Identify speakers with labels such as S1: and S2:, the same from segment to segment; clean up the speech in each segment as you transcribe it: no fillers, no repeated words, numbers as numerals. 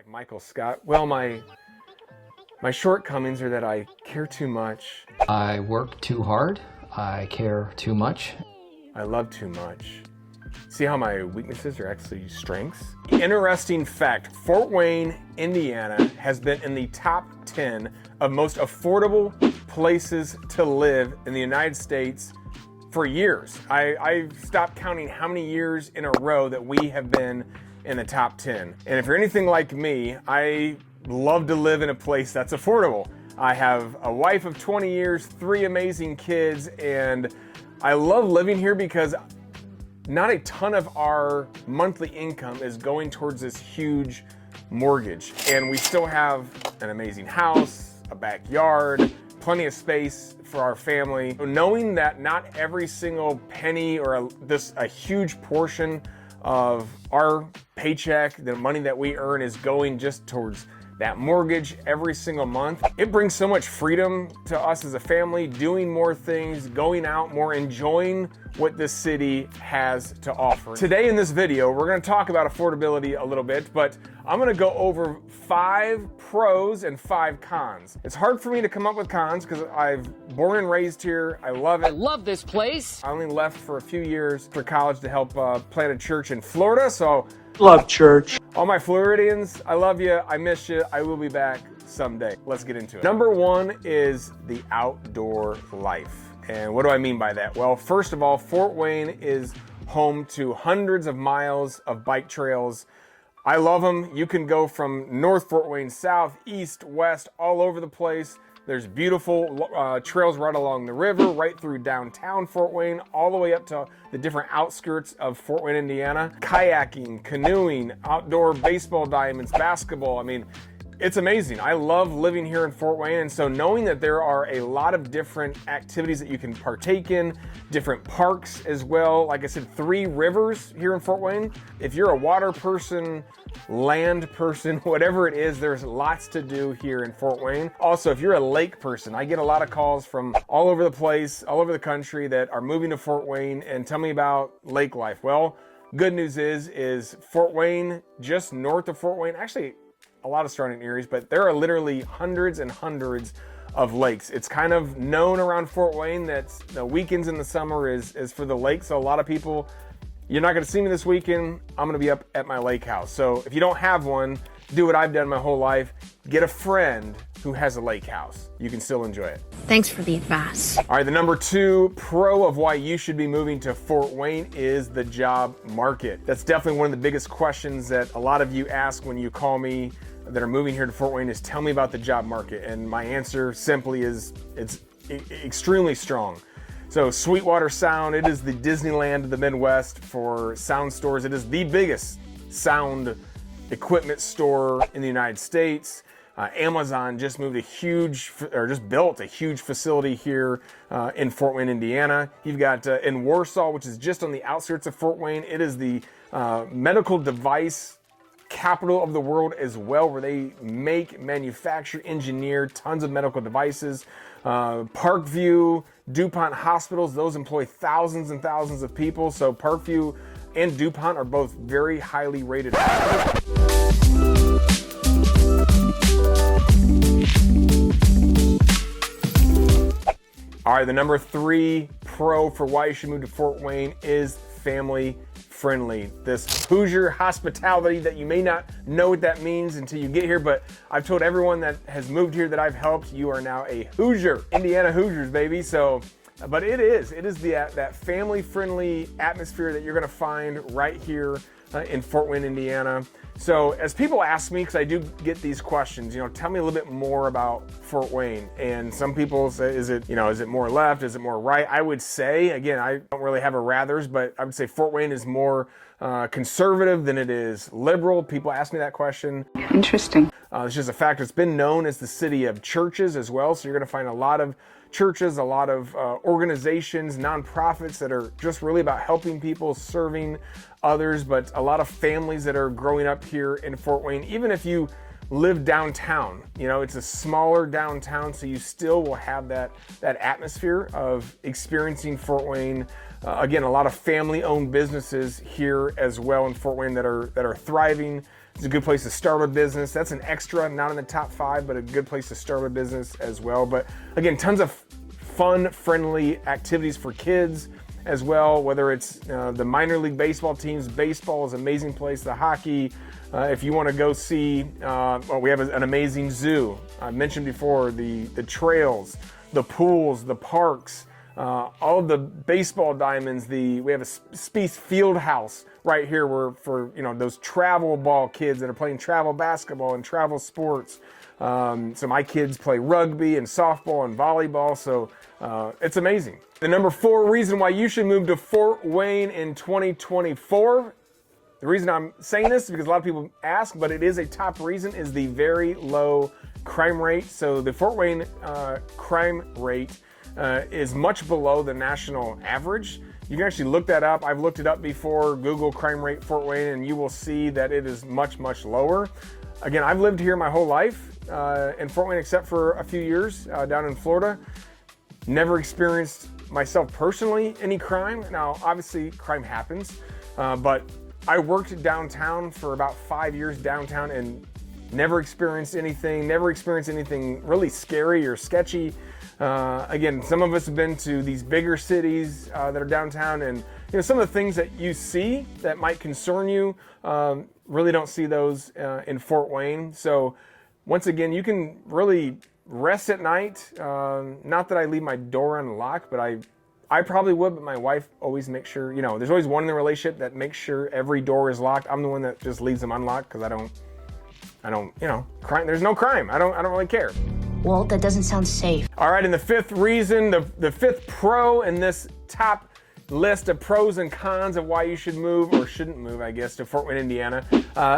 S1: Michael Scott. Well, my shortcomings are that I care too much.
S2: I work too hard. I care too much.
S1: I love too much. See how my weaknesses are actually strengths? Interesting fact, Fort Wayne, Indiana has been in the top 10 of most affordable places to live in the United States for years. I've stopped counting how many years in a row that we have been in the top 10. And if you're anything like me, I love to live in a place that's affordable. I have a wife of 20 years, 3 amazing kids, and I love living here because not a ton of our monthly income is going towards this huge mortgage. And we still have an amazing house, a backyard, plenty of space for our family. So knowing that not every single penny or a huge portion of our paycheck, the money that we earn, is going just towards that mortgage every single month. It brings so much freedom to us as a family, doing more things, going out more, enjoying what this city has to offer. Today in this video, we're gonna talk about affordability a little bit, but I'm gonna go over 5 pros and 5 cons. It's hard for me to come up with cons because I've born and raised here. I love it.
S3: I love this place.
S1: I only left for a few years for college to help plant a church in Florida, so
S4: love church.
S1: all my Floridians, I love you, I miss you, I will be back someday. Let's get into it. Number 1 is the outdoor life. And what do I mean by that? Well, first of all, Fort Wayne is home to hundreds of miles of bike trails. I love them. You can go from North Fort Wayne, south, east, west, all over the place. There's beautiful trails right along the river, right through downtown Fort Wayne, all the way up to the different outskirts of Fort Wayne, Indiana. Kayaking, canoeing, outdoor baseball diamonds, basketball. I mean, it's amazing. I love living here in Fort Wayne, and so knowing that there are a lot of different activities that you can partake in, different parks as well. Like I said, 3 rivers here in Fort Wayne. If you're a water person, land person, whatever it is, there's lots to do here in Fort Wayne. Also, if you're a lake person, I get a lot of calls from all over the place, all over the country that are moving to Fort Wayne and tell me about lake life. Well, good news is Fort Wayne, just north of Fort Wayne, actually a lot of surrounding areas, but there are literally hundreds and hundreds of lakes. It's kind of known around Fort Wayne that the weekends in the summer is for the lake. So a lot of people, you're not gonna see me this weekend, I'm gonna be up at my lake house. So if you don't have one, do what I've done my whole life, get a friend who has a lake house. You can still enjoy it.
S5: Thanks for the advice.
S1: All right, the number 2 pro of why you should be moving to Fort Wayne is the job market. That's definitely one of the biggest questions that a lot of you ask when you call me that are moving here to Fort Wayne is tell me about the job market. And my answer simply is it's extremely strong. So Sweetwater Sound, it is the Disneyland of the Midwest for sound stores. It is the biggest sound equipment store in the United States. Amazon just built a huge facility here in Fort Wayne, Indiana. You've got in Warsaw, which is just on the outskirts of Fort Wayne. It is the medical device capital of the world as well, where they make, manufacture, engineer tons of medical devices. Parkview, DuPont hospitals, those employ thousands and thousands of people. So Parkview and DuPont are both very highly rated hospitals. All right, the number 3 pro for why you should move to Fort Wayne is family friendly. This Hoosier hospitality that you may not know what that means until you get here, but I've told everyone that has moved here that I've helped, you are now a Hoosier. Indiana Hoosiers, baby. So, but it is that family friendly atmosphere that you're gonna find right here in Fort Wayne, Indiana. So as people ask me, because I do get these questions, tell me a little bit more about Fort Wayne. And some people say, is it more left? Is it more right? I would say, again, I don't really have a rathers, but I would say Fort Wayne is more conservative than it is liberal. People ask me that question.
S6: Interesting.
S1: It's just a fact. It's been known as the city of churches as well. So you're going to find a lot of churches, a lot of organizations, nonprofits that are just really about helping people, serving others, but a lot of families that are growing up here in Fort Wayne. Even if you live downtown, it's a smaller downtown, so you still will have that atmosphere of experiencing Fort Wayne. Again, a lot of family-owned businesses here as well in Fort Wayne that are thriving. It's a good place to start a business. That's an extra, not in the top 5, but a good place to start a business as well. But again, tons of fun, friendly activities for kids as well, whether it's the minor league baseball teams. Baseball is an amazing place, the hockey. If you want to go see, well, we have an amazing zoo. I mentioned before the trails, the pools, the parks, all of the baseball diamonds. We have a Spieth field house right here where for those travel ball kids that are playing travel basketball and travel sports. So my kids play rugby and softball and volleyball, so it's amazing. The number 4 reason why you should move to Fort Wayne in 2024, the reason I'm saying this is because a lot of people ask, but it is a top reason, is the very low crime rate. So the Fort Wayne crime rate is much below the national average. You can actually look that up. I've looked it up before. Google crime rate Fort Wayne, and you will see that it is much, much lower. Again, I've lived here my whole life in Fort Wayne, except for a few years down in Florida. Never experienced myself personally any crime. Now, obviously, crime happens, but I worked downtown for about 5 years downtown and never experienced anything really scary or sketchy. Again, some of us have been to these bigger cities that are downtown, and some of the things that you see that might concern you, really don't see those in Fort Wayne. So once again, you can really rest at night. Not that I leave my door unlocked, but I probably would, but my wife always makes sure, there's always one in the relationship that makes sure every door is locked. I'm the one that just leaves them unlocked because I don't, crime. There's no crime. I don't really care.
S3: Well, that doesn't sound safe.
S1: All right, and the 5th reason, the 5th pro in this top list of pros and cons of why you should move, or shouldn't move, I guess, to Fort Wayne, Indiana,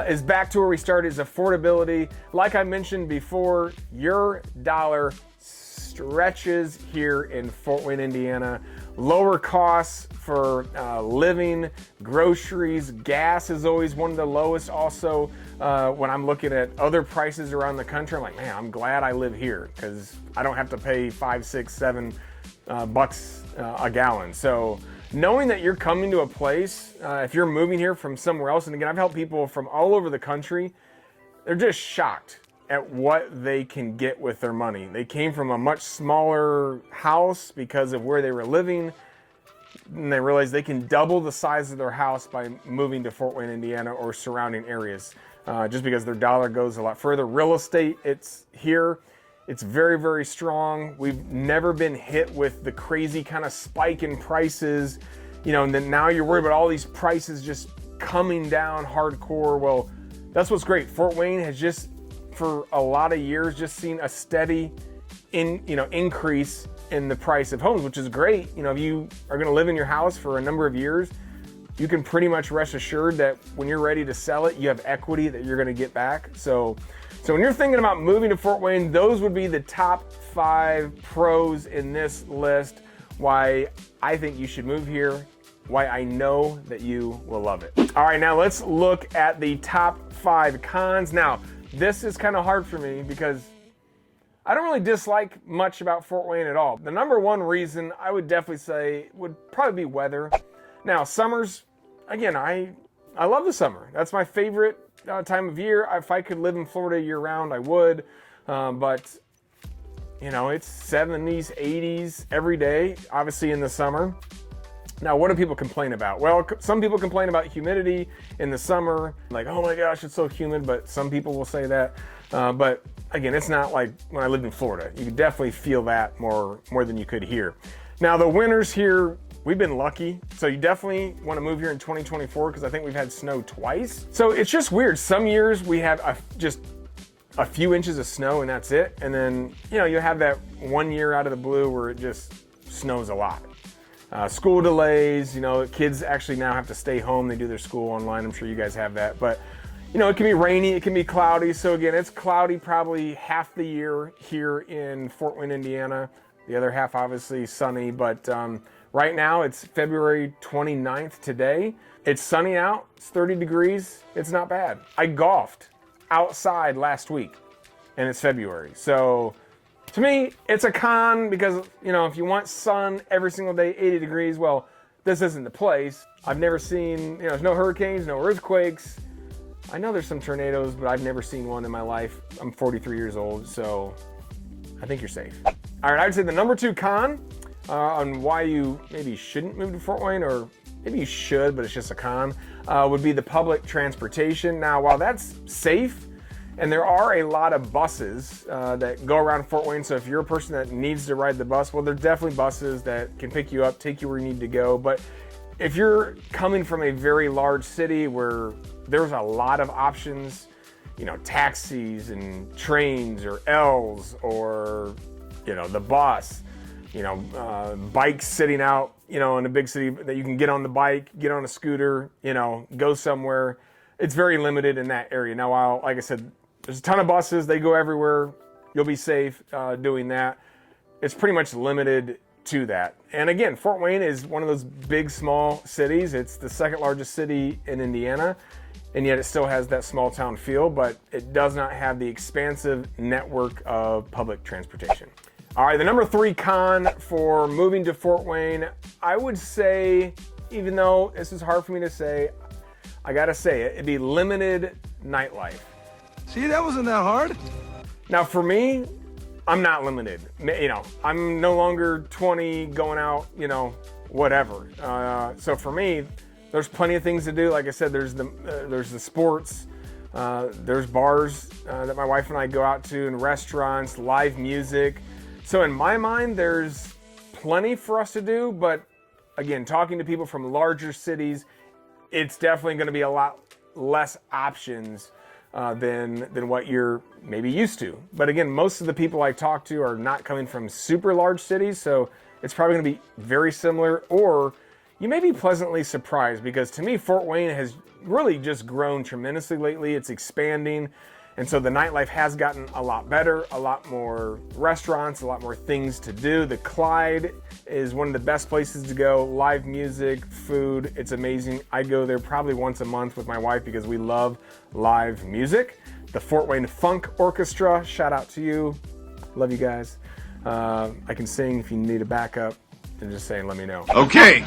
S1: is back to where we started, is affordability. Like I mentioned before, your dollar stretches here in Fort Wayne, Indiana. Lower costs for living, groceries, gas is always one of the lowest. Also, when I'm looking at other prices around the country, I'm like, man, I'm glad I live here because I don't have to pay $5, $6, $7 bucks a gallon. So knowing that you're coming to a place, if you're moving here from somewhere else, and again, I've helped people from all over the country, they're just shocked at what they can get with their money. They came from a much smaller house because of where they were living, and they realized they can double the size of their house by moving to Fort Wayne, Indiana, or surrounding areas, just because their dollar goes a lot further. Real estate, it's very, very strong. We've never been hit with the crazy kind of spike in prices, and then now you're worried about all these prices just coming down hardcore. Well, that's what's great. Fort Wayne has just, for a lot of years, just seen a steady increase in the price of homes, which is great. If you are going to live in your house for a number of years, you can pretty much rest assured that when you're ready to sell it, you have equity that you're going to get back. So when you're thinking about moving to Fort Wayne, those would be the top 5 pros in this list, why I think you should move here, why I know that you will love it. All right, now let's look at the top 5 cons. Now, this is kind of hard for me because I don't really dislike much about Fort Wayne at all. The number 1 reason I would definitely say would probably be weather. Now, summers, again, I love the summer. That's my favorite time of year. If I could live in Florida year round, I would. But it's 70s, 80s every day, obviously in the summer. Now, what do people complain about? Well, some people complain about humidity in the summer, like, oh my gosh, it's so humid, but some people will say that. But again, it's not like when I lived in Florida. You could definitely feel that more than you could here. Now, the winters here, we've been lucky. So you definitely want to move here in 2024 because I think we've had snow twice. So it's just weird. Some years we have just a few inches of snow and that's it. And then, you have that one year out of the blue where it just snows a lot. School delays, kids actually now have to stay home. They do their school online. I'm sure you guys have that. But, it can be rainy, it can be cloudy. So again, it's cloudy probably half the year here in Fort Wayne, Indiana. The other half, obviously, sunny. But right now, it's February 29th today. It's sunny out. It's 30 degrees. It's not bad. I golfed outside last week, and it's February. So to me, it's a con because, if you want sun every single day, 80 degrees, well, this isn't the place. I've never seen, there's no hurricanes, no earthquakes. I know there's some tornadoes, but I've never seen one in my life. I'm 43 years old, so I think you're safe. All right, I would say the number 2 con on why you maybe shouldn't move to Fort Wayne, or maybe you should, but it's just a con, would be the public transportation. Now, while that's safe, and there are a lot of buses that go around Fort Wayne, so if you're a person that needs to ride the bus, well, there's definitely buses that can pick you up, take you where you need to go. But if you're coming from a very large city where there's a lot of options, you know, taxis and trains or L's or, you know, the bus, you know, bikes sitting out, you know, in a big city that you can get on the bike, get on a scooter, you know, go somewhere. It's very limited in that area. Now, while, like I said, there's a ton of buses, they go everywhere. You'll be safe doing that. It's pretty much limited to that. And again, Fort Wayne is one of those big, small cities. It's the second largest city in Indiana, and yet it still has that small town feel, but it does not have the expansive network of public transportation. All right, the number 3 con for moving to Fort Wayne, I would say, even though this is hard for me to say, I gotta say it, it'd be limited nightlife.
S4: See, that wasn't that hard.
S1: Now for me, I'm not limited. You know, I'm no longer 20 going out, you know, whatever. So for me, there's plenty of things to do. Like I said, there's the sports, there's bars that my wife and I go out to, and restaurants, live music. So in my mind, there's plenty for us to do. But again, talking to people from larger cities, it's definitely going to be a lot less options than what you're maybe used to. But again, most of the people I talk to are not coming from super large cities, so it's probably going to be very similar, or you may be pleasantly surprised, because to me, Fort Wayne has really just grown tremendously lately. It's expanding, and so the nightlife has gotten a lot better, a lot more restaurants, a lot more things to do. The Clyde is one of the best places to go. Live music, food, it's amazing. I go there probably once a month with my wife because we love live music. The Fort Wayne Funk Orchestra, shout out to you. Love you guys. I can sing if you need a backup. And just saying, let me know.
S4: Okay,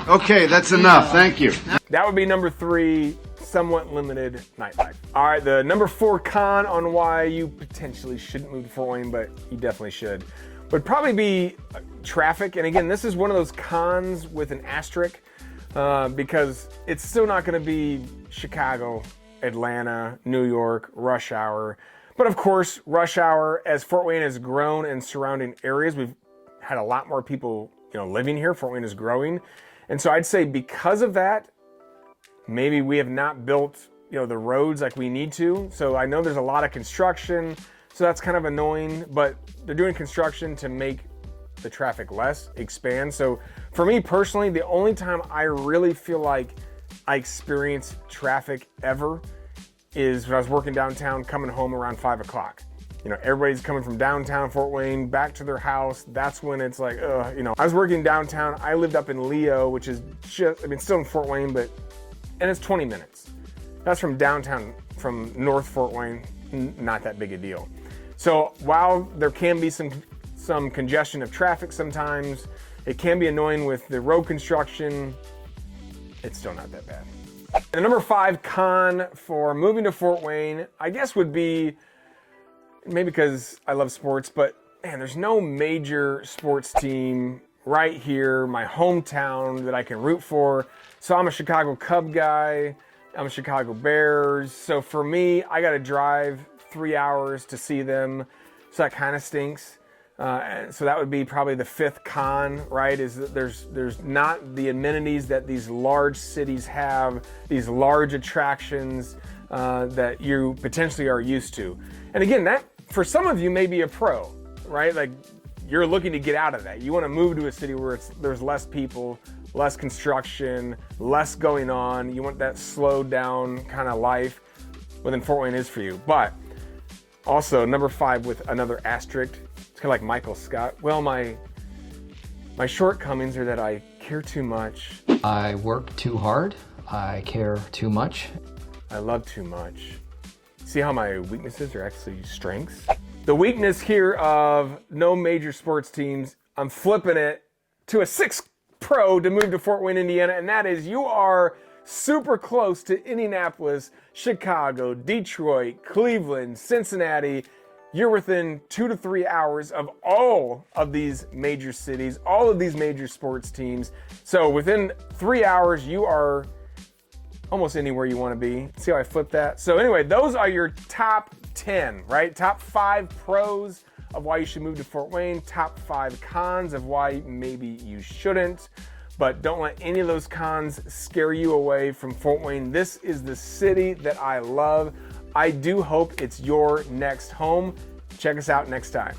S4: that's enough. Thank you.
S1: That would be number 3, somewhat limited nightlife. All right, the number 4 con on why you potentially shouldn't move to Fort Wayne, but you definitely should, would probably be traffic. And again, this is one of those cons with an asterisk, because it's still not going to be Chicago, Atlanta, New York, rush hour. But of course, rush hour, as Fort Wayne has grown and surrounding areas, we've had a lot more people, you know, living here. Fort Wayne is growing. And so I'd say because of that, maybe we have not built, you know, the roads like we need to. So I know there's a lot of construction, so that's kind of annoying, but they're doing construction to make the traffic less, expand. So for me personally, the only time I really feel like I experience traffic ever is when I was working downtown, coming home around 5 o'clock. You know, everybody's coming from downtown Fort Wayne back to their house. That's when it's like, you know, I was working downtown. I lived up in Leo, which is just, I mean, still in Fort Wayne, and it's 20 minutes. That's from downtown, from North Fort Wayne, not that big a deal. So while there can be some congestion of traffic sometimes, it can be annoying with the road construction, it's still not that bad. The number 5 con for moving to Fort Wayne, I guess, would be, maybe because I love sports, but man, there's no major sports team right here, my hometown, that I can root for. So I'm a Chicago Cub guy, I'm a Chicago Bears. So for me, I gotta drive 3 hours to see them. So that kind of stinks. So that would be probably the 5th con, right? Is that there's not the amenities that these large cities have, these large attractions that you potentially are used to. And again, that for some of you may be a pro, right? Like you're looking to get out of that. You want to move to a city where there's less people, less construction, less going on. You want that slowed down kind of life. Well, then Fort Wayne is for you. But also number 5 with another asterisk. It's kind of like Michael Scott. Well, my shortcomings are that I care too much.
S2: I work too hard. I care too much.
S1: I love too much. See how my weaknesses are actually strengths? The weakness here of no major sports teams, I'm flipping it to a 6th pro to move to Fort Wayne, Indiana, and that is you are super close to Indianapolis, Chicago, Detroit, Cleveland, Cincinnati. You're within 2 to 3 hours of all of these major cities, all of these major sports teams. So within 3 hours, you are almost anywhere you want to be. See how I flipped that? So anyway, those are your top 10, right? Top 5 pros of why you should move to Fort Wayne, top 5 cons of why maybe you shouldn't. But don't let any of those cons scare you away from Fort Wayne. This is the city that I love. I do hope it's your next home. Check us out next time.